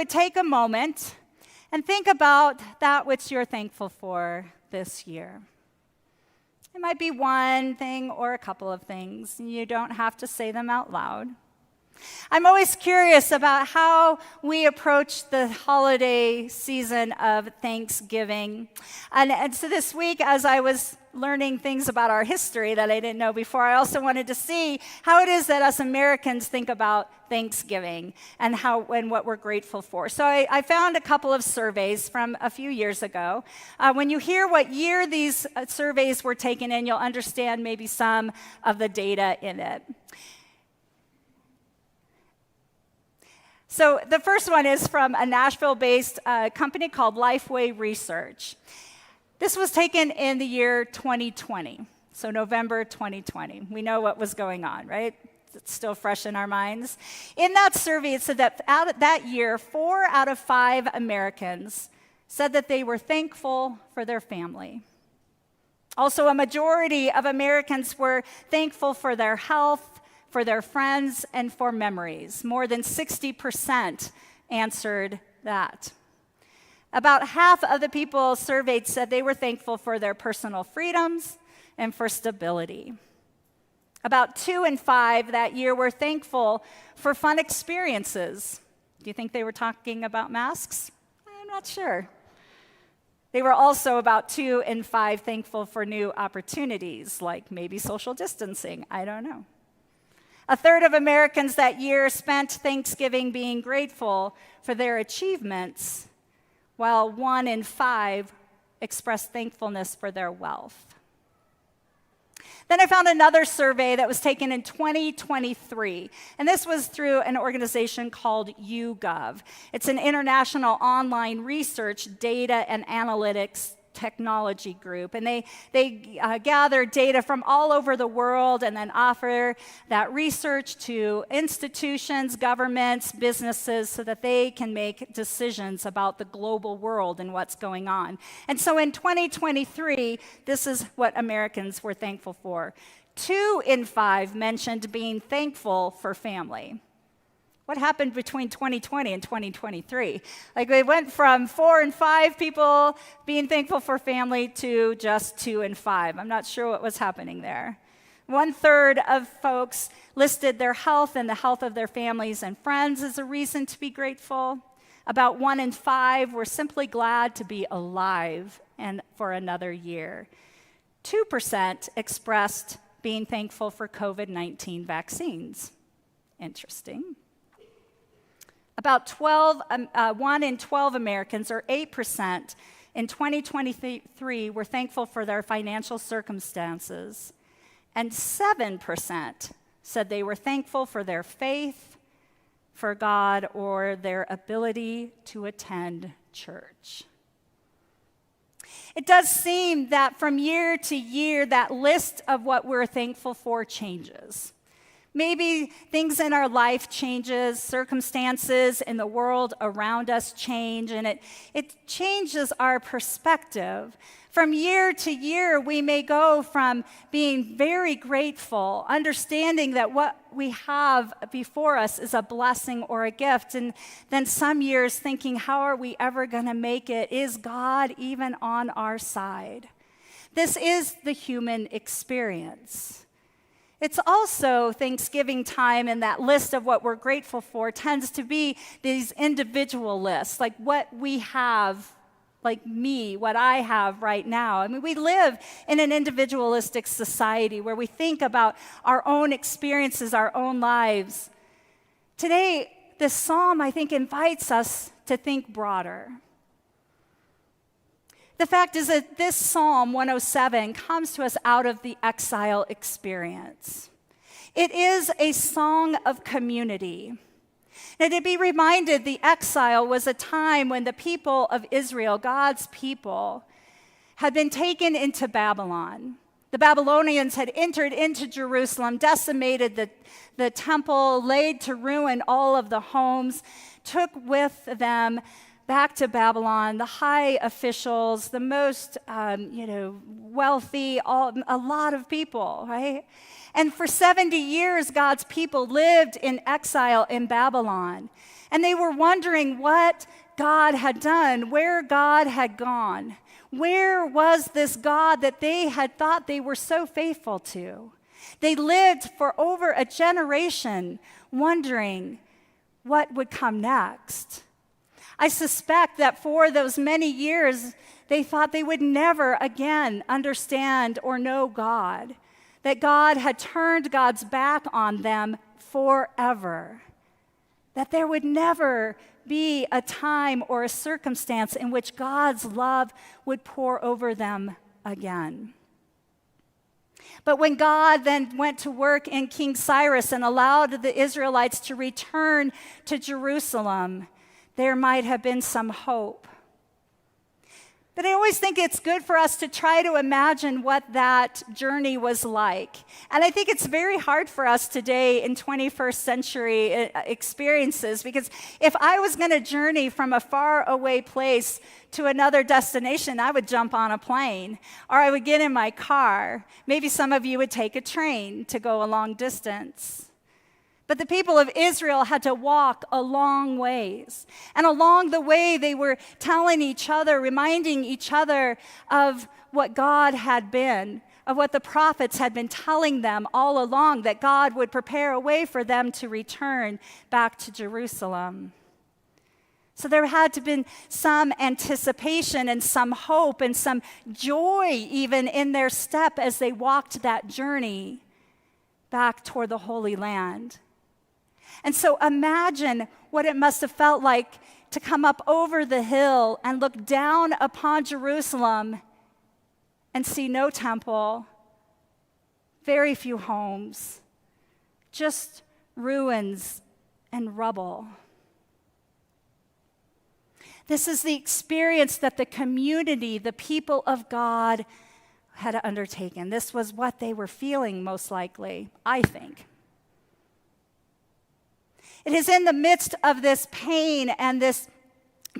would take a moment and think about that which you're thankful for this year. It might be one thing or a couple of things. You don't have to say them out loud. I'm always curious about how we approach the holiday season of Thanksgiving. And so this week, as I was learning things about our history that I didn't know before, I also wanted to see how it is that us Americans think about Thanksgiving and what we're grateful for. So I found a couple of surveys from a few years ago. When you hear what year these surveys were taken in, you'll understand maybe some of the data in it. So the first one is from a Nashville-based company called Lifeway Research. This was taken in the year 2020, so November 2020. We know what was going on, right? It's still fresh in our minds. In that survey, it said that that year, 4 out of 5 Americans said that they were thankful for their family. Also, a majority of Americans were thankful for their health, for their friends, and for memories. More than 60% answered that. About half of the people surveyed said they were thankful for their personal freedoms and for stability. About 2 in 5 that year were thankful for fun experiences. Do you think they were talking about masks? I'm not sure. They were also about 2 in 5 thankful for new opportunities, like maybe social distancing. I don't know. A third of Americans that year spent Thanksgiving being grateful for their achievements, while 1 in 5 expressed thankfulness for their wealth. Then I found another survey that was taken in 2023, and this was through an organization called YouGov. It's an international online research, data, and analytics technology group, and they gather data from all over the world and then offer that research to institutions, governments, businesses, so that they can make decisions about the global world and what's going on. And so in 2023, this is what Americans were thankful for. 2 in 5 mentioned being thankful for family. What happened between 2020 and 2023? Like, we went from 4 in 5 people being thankful for family to just 2 in 5. I'm not sure what was happening there. 1/3 of folks listed their health and the health of their families and friends as a reason to be grateful. About 1 in 5 were simply glad to be alive and for another year. 2% expressed being thankful for COVID-19 vaccines. Interesting. About 1 in 12 Americans, or 8%, in 2023 were thankful for their financial circumstances, and 7% said they were thankful for their faith, for God, or their ability to attend church. It does seem that from year to year, that list of what we're thankful for changes. Maybe things in our life changes, circumstances in the world around us change, and it changes our perspective. From year to year, we may go from being very grateful, understanding that what we have before us is a blessing or a gift, and then some years thinking, how are we ever going to make it? Is God even on our side? This is the human experience. It's also Thanksgiving time, and that list of what we're grateful for tends to be these individual lists, like what we have, like me, what I have right now. I mean, we live in an individualistic society where we think about our own experiences, our own lives. Today, this psalm, I think, invites us to think broader. The fact is that this Psalm 107 comes to us out of the exile experience. It is a song of community. And to be reminded, the exile was a time when the people of Israel, God's people, had been taken into Babylon. The Babylonians had entered into Jerusalem, decimated the temple, laid to ruin all of the homes, took with them back to Babylon the high officials, the most wealthy, a lot of people, right? And for 70 years, God's people lived in exile in Babylon. And they were wondering what God had done, where God had gone. Where was this God that they had thought they were so faithful to? They lived for over a generation wondering what would come next. I suspect that for those many years, they thought they would never again understand or know God, that God had turned God's back on them forever, that there would never be a time or a circumstance in which God's love would pour over them again. But when God then went to work in King Cyrus and allowed the Israelites to return to Jerusalem, there might have been some hope. But I always think it's good for us to try to imagine what that journey was like. And I think it's very hard for us today in 21st century experiences, because if I was going to journey from a far away place to another destination, I would jump on a plane, or I would get in my car. Maybe some of you would take a train to go a long distance. But the people of Israel had to walk a long ways. And along the way, they were telling each other, reminding each other of what God had been, of what the prophets had been telling them all along, that God would prepare a way for them to return back to Jerusalem. So there had to have been some anticipation and some hope and some joy even in their step as they walked that journey back toward the Holy Land. And so imagine what it must have felt like to come up over the hill and look down upon Jerusalem and see no temple, very few homes, just ruins and rubble. This is the experience that the community, the people of God, had undertaken. This was what they were feeling most likely, I think. It is in the midst of this pain and this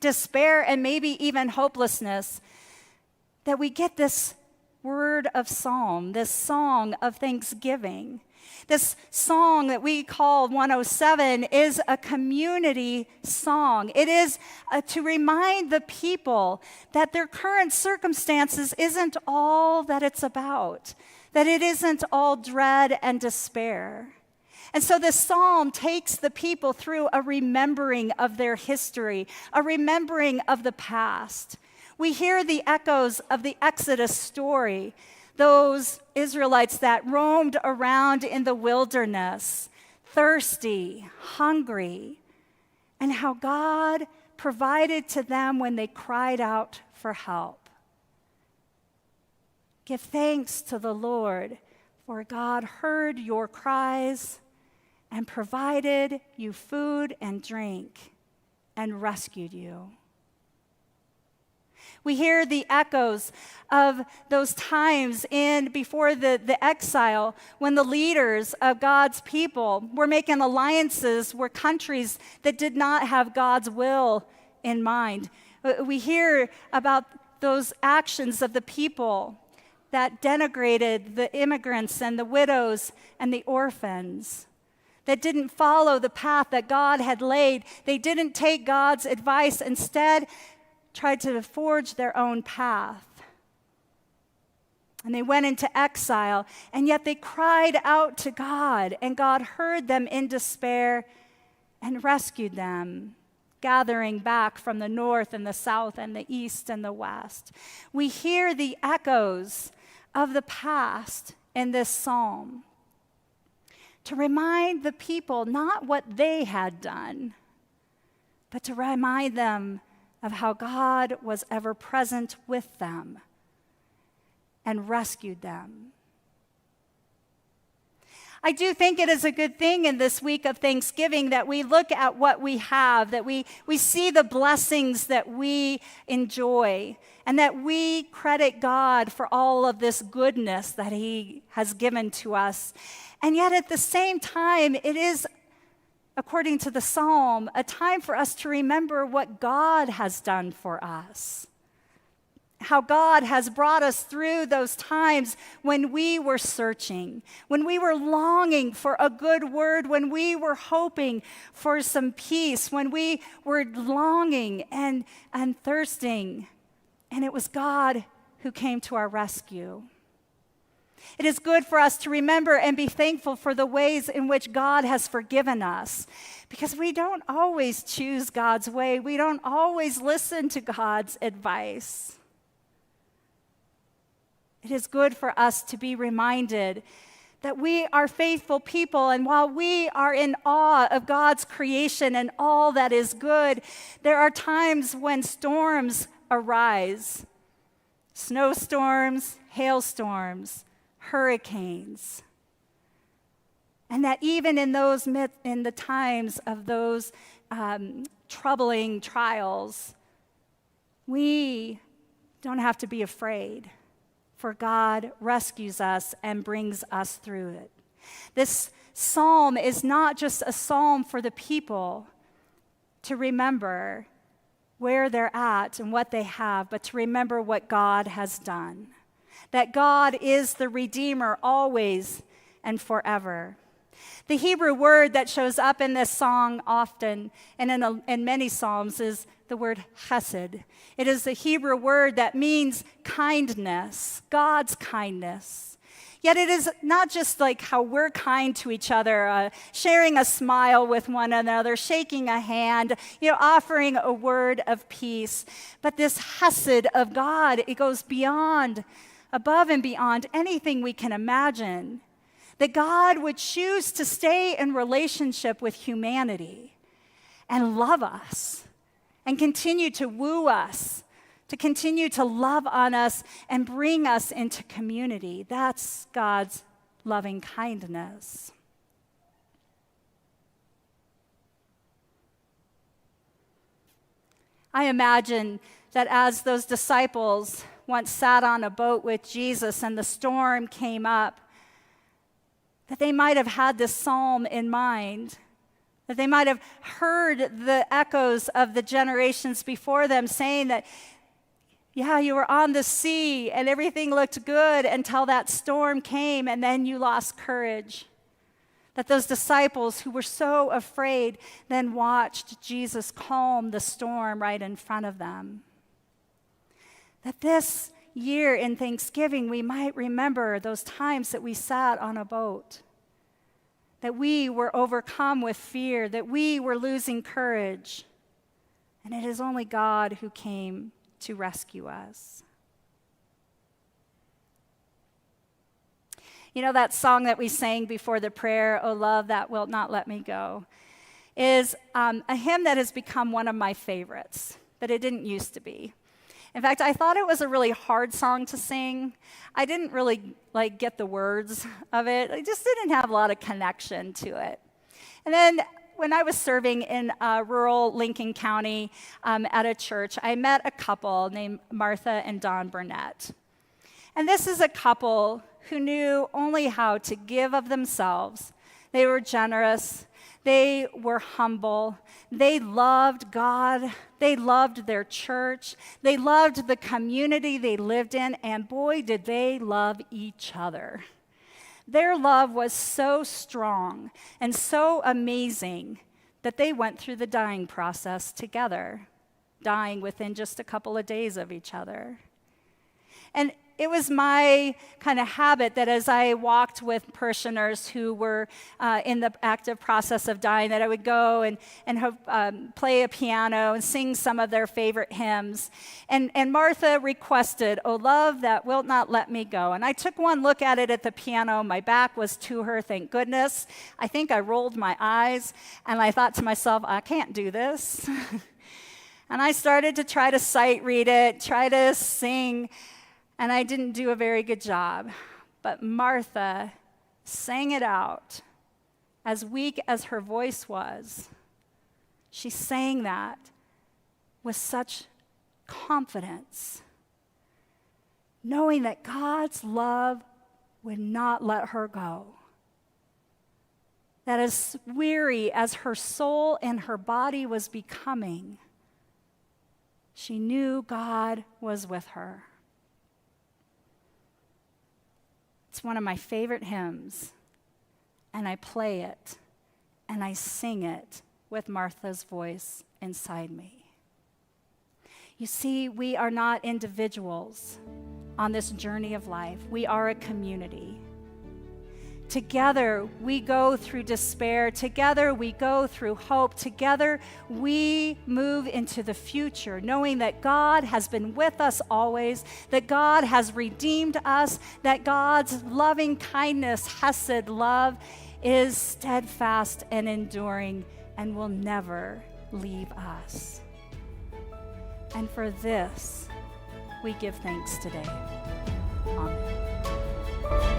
despair and maybe even hopelessness that we get this word of psalm, this song of thanksgiving. This song that we call 107 is a community song. It is to remind the people that their current circumstances isn't all that it's about, that it isn't all dread and despair. And so this psalm takes the people through a remembering of their history, a remembering of the past. We hear the echoes of the Exodus story, those Israelites that roamed around in the wilderness, thirsty, hungry, and how God provided to them when they cried out for help. Give thanks to the Lord, for God heard your cries and provided you food and drink and rescued you. We hear the echoes of those times before the exile when the leaders of God's people were making alliances with countries that did not have God's will in mind. We hear about those actions of the people that denigrated the immigrants and the widows and the orphans, that didn't follow the path that God had laid. They didn't take God's advice, instead tried to forge their own path. And they went into exile, and yet they cried out to God, and God heard them in despair and rescued them, gathering back from the north and the south and the east and the west. We hear the echoes of the past in this psalm, to remind the people not what they had done, but to remind them of how God was ever present with them and rescued them. I do think it is a good thing in this week of Thanksgiving that we look at what we have, that we see the blessings that we enjoy, and that we credit God for all of this goodness that He has given to us. And yet at the same time, it is, according to the psalm, a time for us to remember what God has done for us how God has brought us through those times when we were searching, when we were longing for a good word, when we were hoping for some peace, when we were longing and thirsting. And it was God who came to our rescue. It is good for us to remember and be thankful for the ways in which God has forgiven us, because we don't always choose God's way. We don't always listen to God's advice. It is good for us to be reminded that we are faithful people, and while we are in awe of God's creation and all that is good, there are times when storms arise. Snowstorms, hailstorms, hurricanes. And that even in the times of those troubling trials, we don't have to be afraid, for God rescues us and brings us through it. This psalm is not just a psalm for the people to remember where they're at and what they have, but to remember what God has done. That God is the Redeemer always and forever. The Hebrew word that shows up in this song often and in many psalms is the word chesed. It is the Hebrew word that means kindness, God's kindness. Yet it is not just like how we're kind to each other, sharing a smile with one another, shaking a hand, offering a word of peace. But this chesed of God, it goes beyond, above and beyond anything we can imagine. That God would choose to stay in relationship with humanity and love us and continue to woo us, to continue to love on us and bring us into community. That's God's loving kindness. I imagine that as those disciples once sat on a boat with Jesus and the storm came up, that they might have had this psalm in mind, that they might have heard the echoes of the generations before them saying that, yeah, you were on the sea and everything looked good until that storm came and then you lost courage. That those disciples who were so afraid then watched Jesus calm the storm right in front of them. That this year in Thanksgiving, we might remember those times that we sat on a boat, that we were overcome with fear, that we were losing courage, and it is only God who came to rescue us. That song that we sang before the prayer, "O Love That Wilt Not Let Me Go," is a hymn that has become one of my favorites, but it didn't used to be. In fact, I thought it was a really hard song to sing. I didn't really get the words of it. I just didn't have a lot of connection to it. And then when I was serving in rural Lincoln County at a church, I met a couple named Martha and Don Burnett. And this is a couple who knew only how to give of themselves. They were generous. They were humble. They loved God. They loved their church. They loved the community they lived in. And boy, did they love each other. Their love was so strong and so amazing that they went through the dying process together, dying within just a couple of days of each other. And it was my kind of habit that as I walked with parishioners who were in the active process of dying, that I would go and play a piano and sing some of their favorite hymns. And Martha requested, "O Love That Wilt Not Let Me Go." And I took one look at it at the piano. My back was to her, thank goodness. I think I rolled my eyes, and I thought to myself, I can't do this. And I started to try to sight read it, try to sing, and I didn't do a very good job. But Martha sang it out. As weak as her voice was, she sang that with such confidence, knowing that God's love would not let her go. That as weary as her soul and her body was becoming, she knew God was with her. It's one of my favorite hymns, and I play it, and I sing it with Martha's voice inside me. You see, we are not individuals on this journey of life. We are a community. Together, we go through despair. Together, we go through hope. Together, we move into the future, knowing that God has been with us always, that God has redeemed us, that God's loving kindness, hesed, love, is steadfast and enduring and will never leave us. And for this, we give thanks today. Amen.